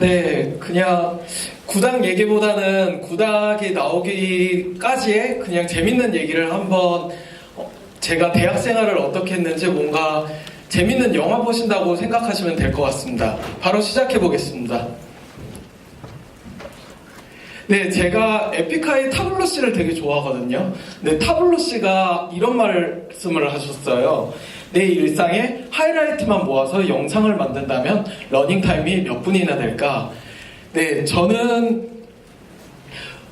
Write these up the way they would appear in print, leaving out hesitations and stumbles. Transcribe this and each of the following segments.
네, 그냥 구닥 얘기보다는 구닥이 나오기까지의 그냥 재밌는 얘기를 한번 제가 대학 생활을 어떻게 했는지 뭔가 재밌는 영화 보신다고 생각하시면 될 것 같습니다. 바로 시작해 보겠습니다. 네, 제가 에픽하이 타블로 씨를 되게 좋아하거든요. 네, 타블로 씨가 이런 말씀을 하셨어요. 내 일상의 하이라이트만 모아서 영상을 만든다면 러닝타임이 몇 분이나 될까? 네, 저는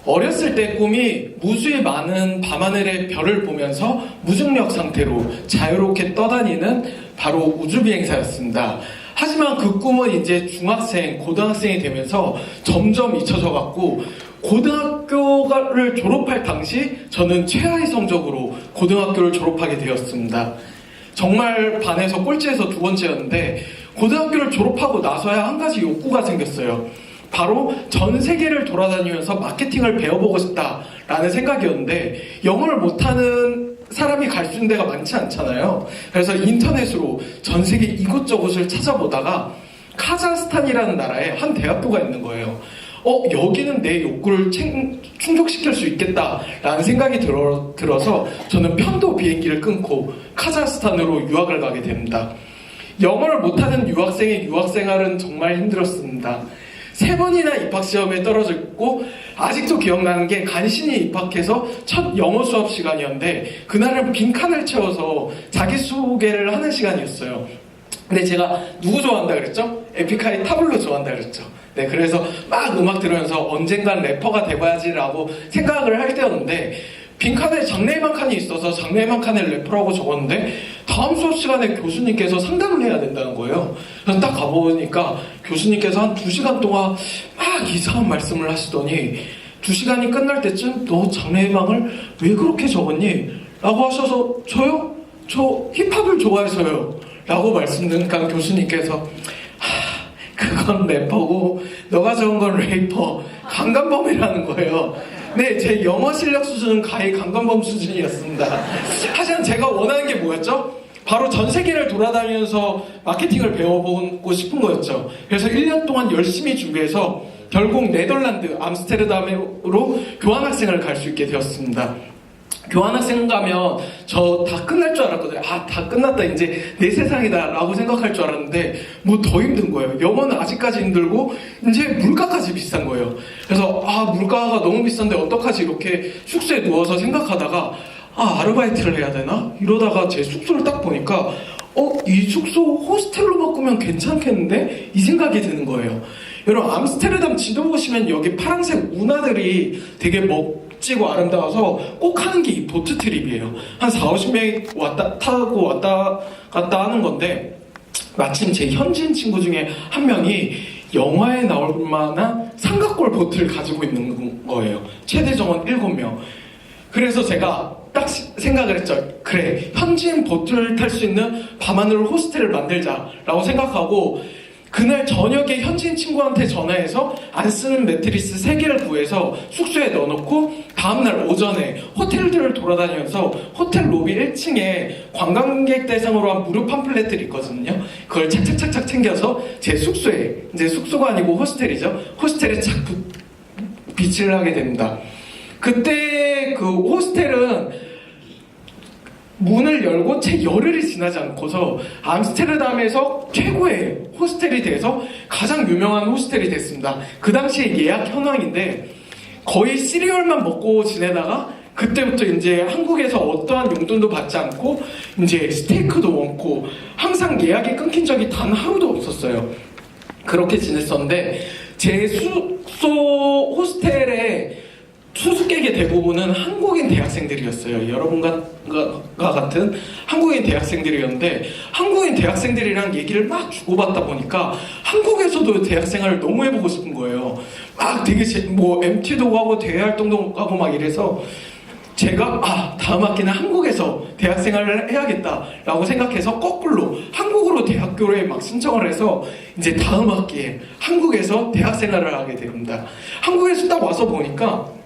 어렸을 때 꿈이 무수히 많은 밤하늘의 별을 보면서 무중력 상태로 자유롭게 떠다니는 바로 우주비행사였습니다. 하지만 그 꿈은 이제 중학생, 고등학생이 되면서 점점 잊혀져 갔고, 고등학교를 졸업할 당시 저는 최하위 성적으로 고등학교를 졸업하게 되었습니다. 정말 반에서 꼴찌에서 두 번째였는데, 고등학교를 졸업하고 나서야 한 가지 욕구가 생겼어요. 바로 전 세계를 돌아다니면서 마케팅을 배워보고 싶다라는 생각이었는데, 영어를 못하는 사람이 갈 수 있는 데가 많지 않잖아요. 그래서 인터넷으로 전 세계 이곳저곳을 찾아보다가 카자흐스탄이라는 나라에 한 대학교가 있는 거예요. 여기는 내 욕구를 충족시킬 수 있겠다라는 생각이 들어서 저는 편도 비행기를 끊고 카자흐스탄으로 유학을 가게 됩니다. 영어를 못하는 유학생의 유학생활은 정말 힘들었습니다. 3번이나 입학시험에 떨어졌고, 아직도 기억나는 게 간신히 입학해서 첫 영어 수업 시간이었는데, 그날은 빈칸을 채워서 자기소개를 하는 시간이었어요. 근데 제가 누구 좋아한다 그랬죠? 에픽하이 타블로 좋아한다 그랬죠. 네, 그래서 막 음악 들으면서 언젠간 래퍼가 돼봐야지라고 생각을 할 때였는데, 빈칸에 장래희망 칸이 있어서 장래희망 칸에 래퍼라고 적었는데, 다음 수업 시간에 교수님께서 상담을 해야 된다는 거예요. 그래서 딱 가보니까 교수님께서 한 2시간 동안 막 이상한 말씀을 하시더니, 2시간이 끝날 때쯤 너 장래희망을 왜 그렇게 적었니? 라고 하셔서, 저요? 저 힙합을 좋아해서요. 라고 말씀드리니까 교수님께서, 그건 래퍼고 너가 적은 건 래퍼, 강간범이라는 거예요. 네, 제 영어 실력 수준은 가히 강간범 수준이었습니다. 하지만 제가 원하는 게 뭐였죠? 바로 전 세계를 돌아다니면서 마케팅을 배워보고 싶은 거였죠. 그래서 1년 동안 열심히 준비해서 결국 네덜란드 암스테르담으로 교환학생을 갈 수 있게 되었습니다. 교환학생 가면 저 다 끝날 줄 알았거든요. 다 끝났다, 이제 내 세상이다 라고 생각할 줄 알았는데 뭐 더 힘든 거예요. 영어는 아직까지 힘들고 이제 물가까지 비싼 거예요. 그래서 물가가 너무 비싼데 어떡하지, 이렇게 숙소에 누워서 생각하다가 아르바이트를 해야 되나? 이러다가 제 숙소를 딱 보니까 이 숙소 호스텔로 바꾸면 괜찮겠는데? 이 생각이 드는 거예요. 여러분, 암스테르담 지도 보시면 여기 파란색 운하들이 되게 멋지고 아름다워서 꼭 하는 게 이 보트 트립이에요. 한 40-50명이 타고 왔다 갔다 하는 건데, 마침 제 현지인 친구 중에 한 명이 영화에 나올 만한 삼각골 보트를 가지고 있는 거예요. 최대 정원 7명. 그래서 제가 딱 생각을 했죠. 그래, 현지인 보트를 탈 수 있는 밤하늘 호스텔을 만들자라고 생각하고, 그날 저녁에 현지인 친구한테 전화해서 안 쓰는 매트리스 3개를 구해서 숙소에 넣어놓고, 다음날 오전에 호텔들을 돌아다니면서 호텔 로비 1층에 관광객 대상으로 한 무료 팜플렛들이 있거든요. 그걸 착착착착 챙겨서 제 숙소에, 이제 숙소가 아니고 호스텔이죠, 호스텔에 착 비치를 하게 됩니다. 그때 그 호스텔은 문을 열고 채 열흘이 지나지 않고서 암스테르담에서 최고의 호스텔이 돼서 가장 유명한 호스텔이 됐습니다. 그 당시에 예약 현황인데 거의 시리얼만 먹고 지내다가 그때부터 이제 한국에서 어떠한 용돈도 받지 않고 이제 스테이크도 먹고 항상 예약이 끊긴 적이 단 하루도 없었어요. 그렇게 지냈었는데 제 숙소 호스텔에 투숙객의 대부분은 한국인 대학생들이었어요. 여러분과 같은 한국인 대학생들이었는데, 한국인 대학생들이랑 얘기를 막 주고받다 보니까 한국에서도 대학생활을 너무 해보고 싶은 거예요. 막 되게 MT도 가고 대외활동도 가고 막 이래서 제가 다음 학기는 한국에서 대학생활을 해야겠다라고 생각해서 거꾸로 한국으로 대학교에 막 신청을 해서 이제 다음 학기에 한국에서 대학생활을 하게 됩니다. 한국에서 딱 와서 보니까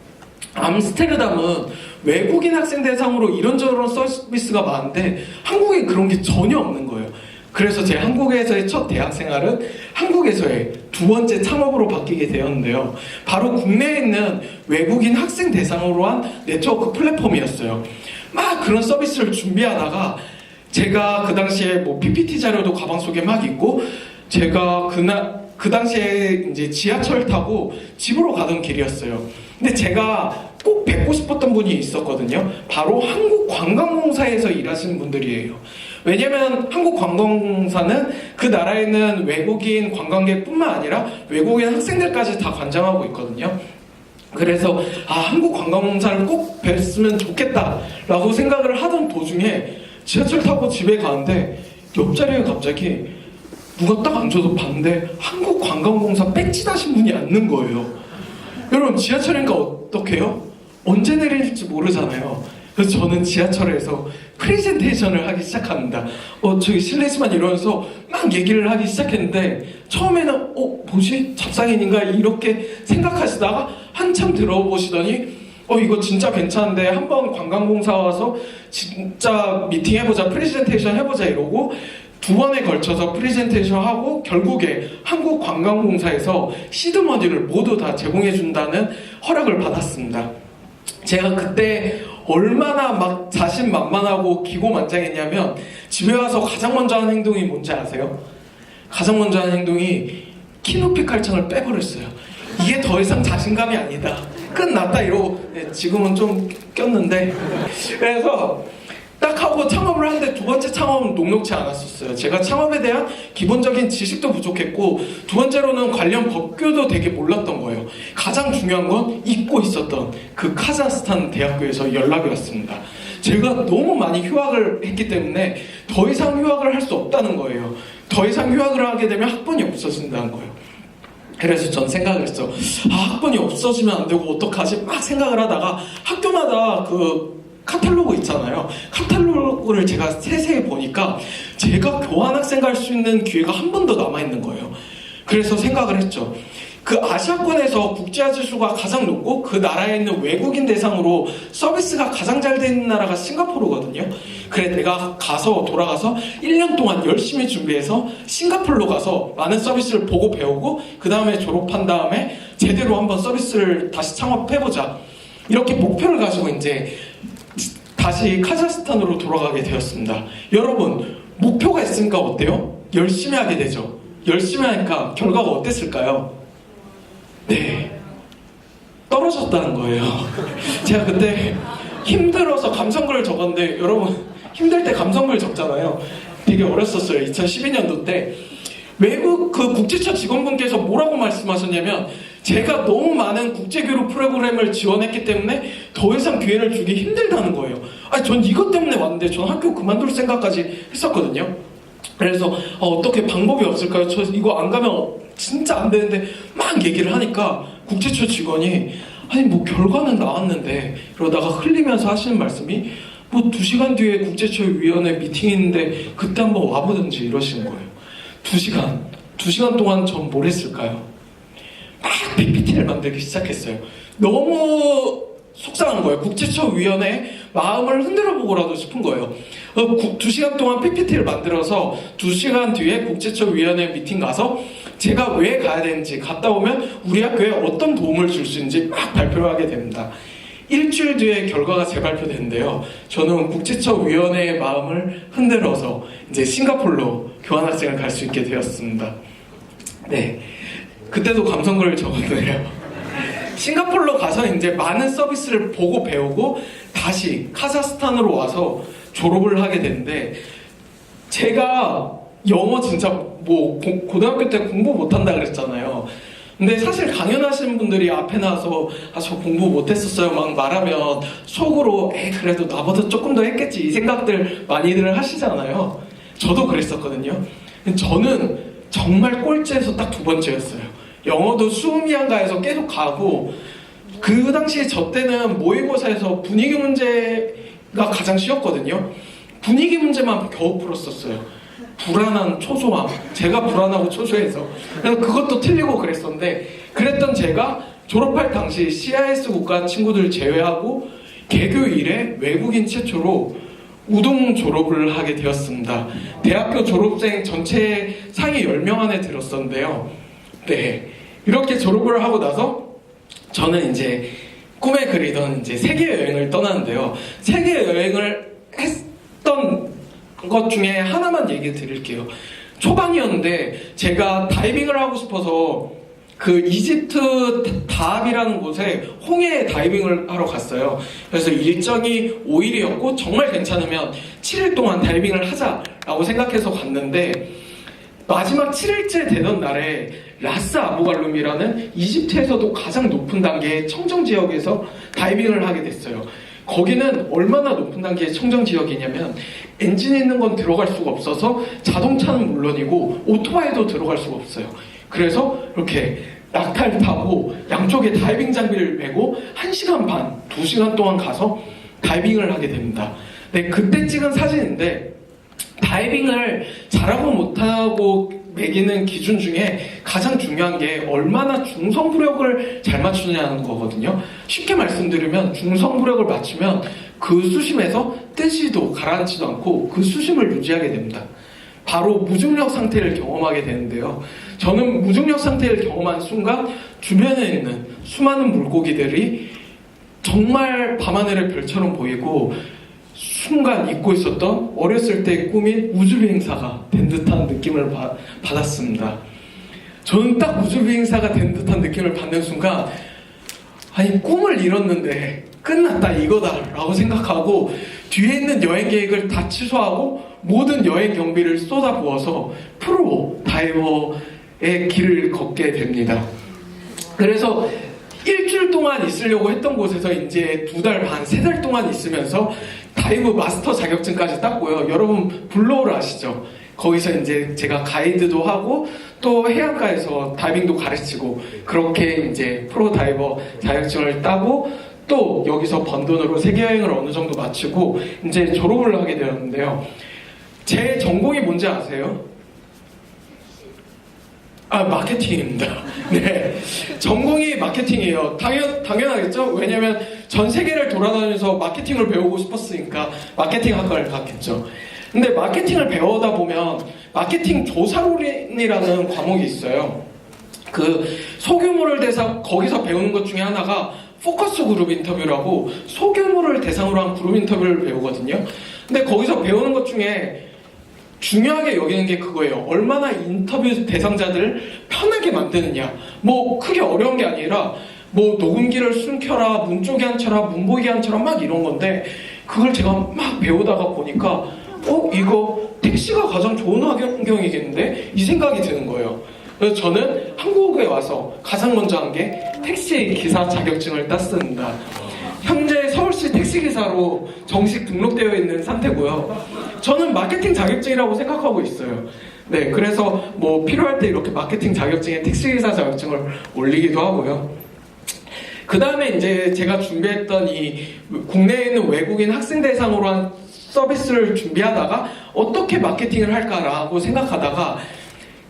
암스테르담은 외국인 학생 대상으로 이런저런 서비스가 많은데 한국에 그런 게 전혀 없는 거예요. 그래서 제 한국에서의 첫 대학 생활은 한국에서의 두 번째 창업으로 바뀌게 되었는데요. 바로 국내에 있는 외국인 학생 대상으로 한 네트워크 플랫폼이었어요. 막 그런 서비스를 준비하다가 제가 그 당시에 뭐 PPT 자료도 가방 속에 막 있고, 제가 그 당시에 이제 지하철 타고 집으로 가던 길이었어요. 근데 제가 꼭 뵙고 싶었던 분이 있었거든요. 바로 한국관광공사에서 일하시는 분들이에요. 왜냐면 한국관광공사는 그 나라에 있는 외국인 관광객뿐만 아니라 외국인 학생들까지 다 관장하고 있거든요. 그래서 한국관광공사를 꼭 뵀으면 좋겠다라고 생각을 하던 도중에 지하철 타고 집에 가는데 옆자리에 갑자기 누가 딱 앉아서 봤는데 한국관광공사 배지 다신 분이 앉는 거예요. 여러분, 지하철인가 어떡해요? 언제 내릴지 모르잖아요. 그래서 저는 지하철에서 프레젠테이션을 하기 시작합니다. 저기 실례지만 이러면서 막 얘기를 하기 시작했는데, 처음에는 뭐지? 잡상인인가? 이렇게 생각하시다가 한참 들어보시더니 이거 진짜 괜찮은데 한번 관광공사 와서 진짜 미팅 해보자, 프레젠테이션 해보자 이러고 두 번에 걸쳐서 프레젠테이션 하고 결국에 한국관광공사에서 시드머니를 모두 다 제공해준다는 허락을 받았습니다. 제가 그때 얼마나 막 자신만만하고 기고만장했냐면, 집에 와서 가장 먼저 하는 행동이 뭔지 아세요? 가장 먼저 하는 행동이 키높이 칼창을 빼버렸어요. 이게 더 이상 자신감이 아니다, 끝났다 이러고. 지금은 좀 꼈는데, 그래서 딱 하고 창업을 하는데 두 번째 창업은 녹록지 않았었어요. 제가 창업에 대한 기본적인 지식도 부족했고, 두 번째로는 관련 법규도 되게 몰랐던 거예요. 가장 중요한 건 잊고 있었던 그 카자흐스탄 대학교에서 연락이 왔습니다. 제가 너무 많이 휴학을 했기 때문에 더 이상 휴학을 할 수 없다는 거예요. 더 이상 휴학을 하게 되면 학번이 없어진다는 거예요. 그래서 전 생각을 했어. 학번이 없어지면 안 되고 어떡하지? 막 생각을 하다가 학교마다 그 카탈로그 있잖아요. 카탈로그를 제가 세세히 보니까 제가 교환학생 갈 수 있는 기회가 한 번 더 남아있는 거예요. 그래서 생각을 했죠. 그 아시아권에서 국제화지수가 가장 높고 그 나라에 있는 외국인 대상으로 서비스가 가장 잘 되는 나라가 싱가포르거든요. 그래, 내가 돌아가서 1년 동안 열심히 준비해서 싱가포르로 가서 많은 서비스를 보고 배우고 그 다음에 졸업한 다음에 제대로 한번 서비스를 다시 창업해보자, 이렇게 목표를 가지고 이제 다시 카자흐스탄으로 돌아가게 되었습니다. 여러분, 목표가 있으니까 어때요? 열심히 하게 되죠. 열심히 하니까 결과가 어땠을까요? 네, 떨어졌다는 거예요. 제가 그때 힘들어서 감성글을 적었는데, 여러분 힘들 때 감성글 적잖아요. 되게 어렸었어요. 2012년도 때 외국 그 국제처 직원분께서 뭐라고 말씀하셨냐면, 제가 너무 많은 국제교류 프로그램을 지원했기 때문에 더 이상 기회를 주기 힘들다는 거예요. 전 이것 때문에 왔는데 전 학교 그만둘 생각까지 했었거든요. 그래서 어떻게 방법이 없을까요? 저 이거 안 가면 진짜 안 되는데 막 얘기를 하니까 국제처 직원이 뭐 결과는 나왔는데, 그러다가 흘리면서 하시는 말씀이 2시간 뒤에 국제처위원회 미팅이 있는데 그때 한번 와보든지 이러시는 거예요. 2시간 동안 전 뭘 했을까요? 막 PPT를 만들기 시작했어요. 너무 속상한 거예요. 국제처위원회 마음을 흔들어보고라도 싶은 거예요. 2시간 동안 PPT를 만들어서 2시간 뒤에 국제처위원회 미팅 가서 제가 왜 가야 되는지, 갔다 오면 우리 학교에 어떤 도움을 줄 수 있는지 막 발표를 하게 됩니다. 일주일 뒤에 결과가 재발표되는데요. 저는 국제처위원회의 마음을 흔들어서 이제 싱가포르로 교환학생을 갈 수 있게 되었습니다. 네, 그때도 감성글을 적었네요. 싱가포르로 가서 이제 많은 서비스를 보고 배우고 다시 카자흐스탄으로 와서 졸업을 하게 됐는데, 제가 영어 진짜 고등학교 때 공부 못한다 그랬잖아요. 근데 사실 강연하시는 분들이 앞에 나와서 저 공부 못했었어요 막 말하면 속으로 그래도 나보다 조금 더 했겠지, 이 생각들 많이들 하시잖아요. 저도 그랬었거든요. 저는 정말 꼴찌에서 딱 2번째였어요. 영어도 수음이한가에서 계속 가고, 그 당시에 저 때는 모의고사에서 분위기 문제가 가장 쉬웠거든요. 분위기 문제만 겨우 풀었었어요. 불안한 초조함, 제가 불안하고 초조해서. 그래서 그것도 틀리고 그랬었는데, 그랬던 제가 졸업할 당시 CIS 국가 친구들 제외하고 개교 이래 외국인 최초로 우동 졸업을 하게 되었습니다. 대학교 졸업생 전체 상위 10명 안에 들었었는데요. 네, 이렇게 졸업을 하고 나서 저는 이제 꿈에 그리던 이제 세계 여행을 떠나는데요. 세계 여행을 했던 것 중에 하나만 얘기 드릴게요. 초반이었는데 제가 다이빙을 하고 싶어서 그 이집트 다합이라는 곳에 홍해 다이빙을 하러 갔어요. 그래서 일정이 5일이었고 정말 괜찮으면 7일 동안 다이빙을 하자라고 생각해서 갔는데 마지막 7일째 되던 날에 라스 아부갈룸이라는 이집트에서도 가장 높은 단계의 청정 지역에서 다이빙을 하게 됐어요. 거기는 얼마나 높은 단계의 청정 지역이냐면 엔진 있는 건 들어갈 수가 없어서 자동차는 물론이고 오토바이도 들어갈 수가 없어요. 그래서 이렇게 낙타를 타고 양쪽에 다이빙 장비를 메고 1시간 반, 2시간 동안 가서 다이빙을 하게 됩니다. 네, 그때 찍은 사진인데 다이빙을 잘하고 못하고 매기는 기준 중에 가장 중요한 게 얼마나 중성부력을 잘 맞추느냐는 거거든요. 쉽게 말씀드리면 중성부력을 맞추면 그 수심에서 뜨지도 가라앉지도 않고 그 수심을 유지하게 됩니다. 바로 무중력 상태를 경험하게 되는데요. 저는 무중력 상태를 경험한 순간 주변에 있는 수많은 물고기들이 정말 밤하늘의 별처럼 보이고 순간 잊고 있었던 어렸을 때의 꿈인 우주비행사가 된 듯한 느낌을 받았습니다. 저는 딱 우주비행사가 된 듯한 느낌을 받는 순간 아니 꿈을 이뤘는데 끝났다 이거다 라고 생각하고 뒤에 있는 여행 계획을 다 취소하고 모든 여행 경비를 쏟아부어서 프로 다이버의 길을 걷게 됩니다. 그래서 일주일 동안 있으려고 했던 곳에서 이제 2달 반, 3달 동안 있으면서 다이브 마스터 자격증까지 땄고요. 여러분 블로우를 아시죠? 거기서 이제 제가 가이드도 하고 또 해안가에서 다이빙도 가르치고 그렇게 이제 프로 다이버 자격증을 따고 또 여기서 번 돈으로 세계여행을 어느 정도 마치고 이제 졸업을 하게 되었는데요. 제 전공이 뭔지 아세요? 마케팅입니다. 네. 전공이 마케팅이에요. 당연하겠죠? 왜냐면 전 세계를 돌아다니면서 마케팅을 배우고 싶었으니까 마케팅 학과를 갔겠죠. 근데 마케팅을 배우다 보면 마케팅 조사론이라는 과목이 있어요. 그 소규모를 거기서 배우는 것 중에 하나가 포커스 그룹 인터뷰라고 소규모를 대상으로 한 그룹 인터뷰를 배우거든요. 근데 거기서 배우는 것 중에 중요하게 여기는 게 그거예요. 얼마나 인터뷰 대상자들을 편하게 만드느냐. 뭐 크게 어려운 게 아니라 뭐 녹음기를 숨겨라, 문 쪽에 앉혀라, 문 보이게 앉혀라 막 이런 건데 그걸 제가 막 배우다가 보니까 이거 택시가 가장 좋은 환경이겠는데? 이 생각이 드는 거예요. 그래서 저는 한국에 와서 가장 먼저 한 게 택시 기사 자격증을 땄습니다. 현재 서울시 택시기사로 정식 등록되어 있는 상태고요. 저는 마케팅 자격증이라고 생각하고 있어요. 네, 그래서 뭐 필요할 때 이렇게 마케팅 자격증에 택시기사 자격증을 올리기도 하고요. 그 다음에 이제 제가 준비했던 이 국내에 있는 외국인 학생 대상으로 한 서비스를 준비하다가 어떻게 마케팅을 할까라고 생각하다가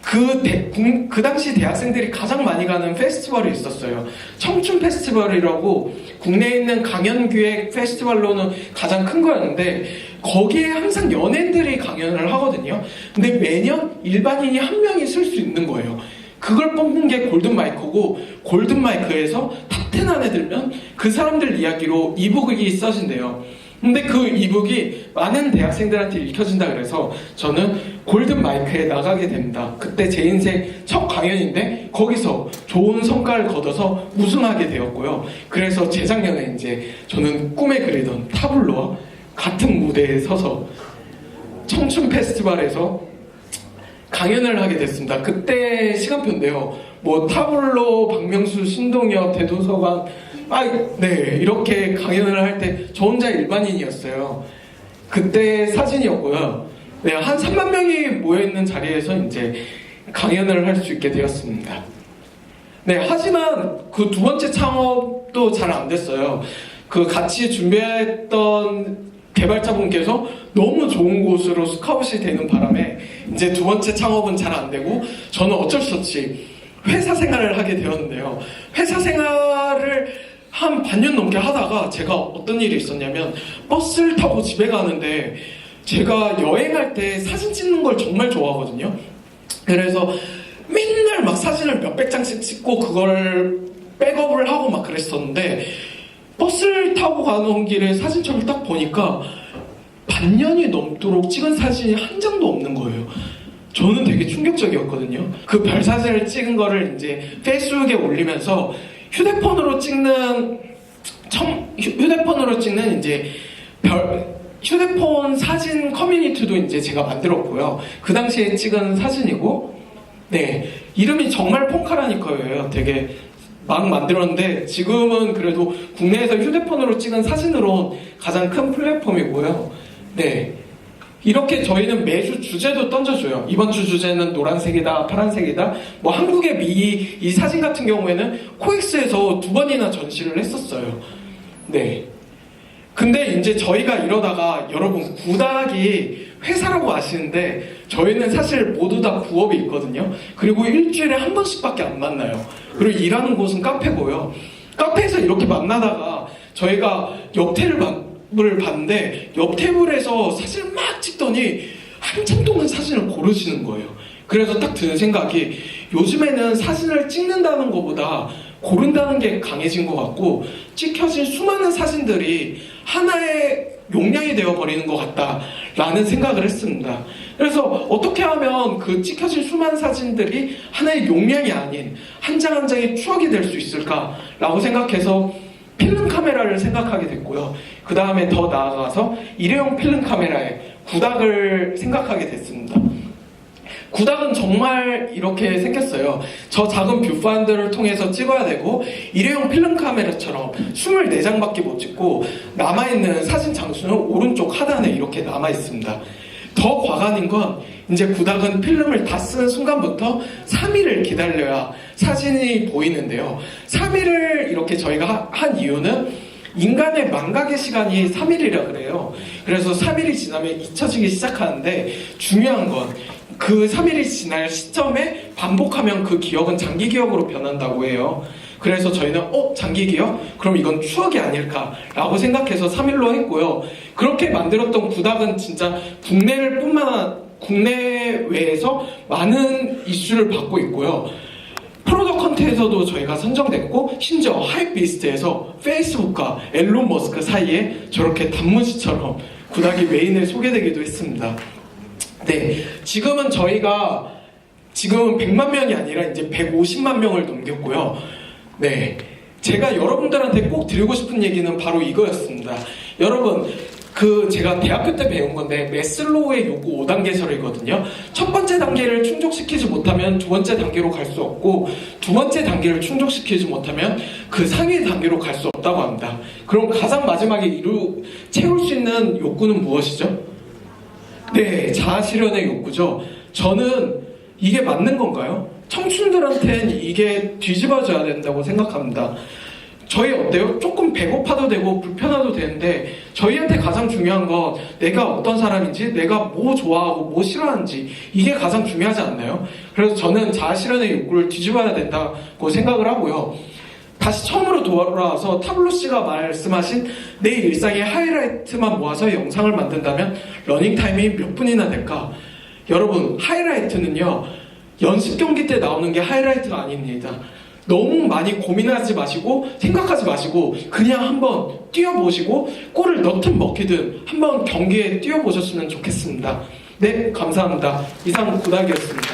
그 당시 대학생들이 가장 많이 가는 페스티벌이 있었어요. 청춘 페스티벌이라고 국내에 있는 강연기획 페스티벌로는 가장 큰 거였는데 거기에 항상 연예인들이 강연을 하거든요. 근데 매년 일반인이 한 명이 쓸 수 있는 거예요. 그걸 뽑는 게 골든마이크고 골든마이크에서 탑10 안에 들면 그 사람들 이야기로 이북이 써진대요. 근데 그 이북이 많은 대학생들한테 읽혀진다 그래서 저는 골든마이크에 나가게 됩니다. 그때 제 인생 첫 강연인데 거기서 좋은 성과를 거둬서 우승하게 되었고요. 그래서 재작년에 이제 저는 꿈에 그리던 타블로와 같은 무대에 서서 청춘 페스티벌에서 강연을 하게 됐습니다. 그때 시간표인데요. 뭐 타블로, 박명수, 신동엽, 대도서관 네, 이렇게 강연을 할 때 저 혼자 일반인이었어요. 그때 사진이었고요. 네, 한 3만 명이 모여있는 자리에서 이제 강연을 할 수 있게 되었습니다. 네, 하지만 그 두 번째 창업도 잘 안 됐어요. 그 같이 준비했던 개발자분께서 너무 좋은 곳으로 스카웃이 되는 바람에 이제 두 번째 창업은 잘 안 되고 저는 어쩔 수 없이 회사 생활을 하게 되었는데요. 회사 생활을 한 반년 넘게 하다가 제가 어떤 일이 있었냐면 버스를 타고 집에 가는데 제가 여행할 때 사진 찍는 걸 정말 좋아하거든요. 그래서 맨날 막 사진을 몇백 장씩 찍고 그걸 백업을 하고 막 그랬었는데 버스를 타고 가는 길에 사진첩을 딱 보니까 반년이 넘도록 찍은 사진이 한 장도 없는 거예요. 저는 되게 충격적이었거든요. 그 별 사진을 찍은 거를 이제 페이스북에 올리면서 휴대폰으로 찍는 이제 휴대폰 사진 커뮤니티도 이제 제가 만들었고요. 그 당시에 찍은 사진이고, 네, 이름이 정말 폰카라니까예요. 되게 막 만들었는데 지금은 그래도 국내에서 휴대폰으로 찍은 사진으로 가장 큰 플랫폼이고요. 네, 이렇게 저희는 매주 주제도 던져줘요. 이번 주 주제는 노란색이다, 파란색이다. 뭐 한국의 미 이 사진 같은 경우에는 코엑스에서 2번이나 전시를 했었어요. 네. 근데 이제 저희가 이러다가 여러분 구닥이 회사라고 아시는데 저희는 사실 모두 다 부업이 있거든요. 그리고 일주일에 한 번씩밖에 안 만나요. 그리고 일하는 곳은 카페고요. 카페에서 이렇게 만나다가 저희가 옆 테이블을 봤는데 옆 테이블에서 사진을 막 찍더니 한참 동안 사진을 고르시는 거예요. 그래서 딱 드는 생각이 요즘에는 사진을 찍는다는 것보다 고른다는 게 강해진 것 같고 찍혀진 수많은 사진들이 하나의 용량이 되어버리는 것 같다라는 생각을 했습니다. 그래서 어떻게 하면 그 찍혀진 수많은 사진들이 하나의 용량이 아닌 한 장 한 장의 추억이 될 수 있을까라고 생각해서 필름 카메라를 생각하게 됐고요. 그 다음에 더 나아가서 일회용 필름 카메라에 구닥을 생각하게 됐습니다. 구닥은 정말 이렇게 생겼어요. 저 작은 뷰파인더를 통해서 찍어야 되고 일회용 필름 카메라처럼 24장밖에 못 찍고 남아있는 사진 장수는 오른쪽 하단에 이렇게 남아있습니다. 더 과간인 건 이제 구닥은 필름을 다 쓰는 순간부터 3일을 기다려야 사진이 보이는데요. 3일을 이렇게 저희가 한 이유는 인간의 망각의 시간이 3일이라 그래요. 그래서 3일이 지나면 잊혀지기 시작하는데 중요한 건 그 3일이 지날 시점에 반복하면 그 기억은 장기 기억으로 변한다고 해요. 그래서 저희는 장기 기억? 그럼 이건 추억이 아닐까라고 생각해서 3일로 했고요. 그렇게 만들었던 구닥은 진짜 국내외에서 많은 이슈를 받고 있고요. 프로덕 컨테에서도 저희가 선정됐고 심지어 하이비스트에서 페이스북과 앨런 머스크 사이에 저렇게 단무지처럼 구닥이 메인에 소개되기도 했습니다. 네, 지금은 저희가 100만 명이 아니라 이제 150만 명을 넘겼고요. 네, 제가 여러분들한테 꼭 드리고 싶은 얘기는 바로 이거였습니다. 여러분, 제가 대학교 때 배운 건데 매슬로우의 요구 5단계설이거든요. 첫 번째 단계를 충족시키지 못하면 두 번째 단계로 갈 수 없고 두 번째 단계를 충족시키지 못하면 그 상위 단계로 갈 수 없다고 합니다. 그럼 가장 마지막에 채울 수 있는 욕구는 무엇이죠? 네, 자아실현의 욕구죠. 저는 이게 맞는 건가요? 청춘들한테는 이게 뒤집어져야 된다고 생각합니다. 저희 어때요? 조금 배고파도 되고 불편해도 되는데 저희한테 가장 중요한 건 내가 어떤 사람인지, 내가 뭐 좋아하고 뭐 싫어하는지, 이게 가장 중요하지 않나요? 그래서 저는 자아실현의 욕구를 뒤집어야 된다고 생각을 하고요. 다시 처음으로 돌아와서 타블로 씨가 말씀하신 내 일상의 하이라이트만 모아서 영상을 만든다면 러닝타임이 몇 분이나 될까? 여러분, 하이라이트는요, 연습 경기 때 나오는 게 하이라이트가 아닙니다. 너무 많이 고민하지 마시고 생각하지 마시고 그냥 한번 뛰어보시고 골을 넣든 먹히든 한번 경기에 뛰어보셨으면 좋겠습니다. 네, 감사합니다. 이상 구닥이었습니다.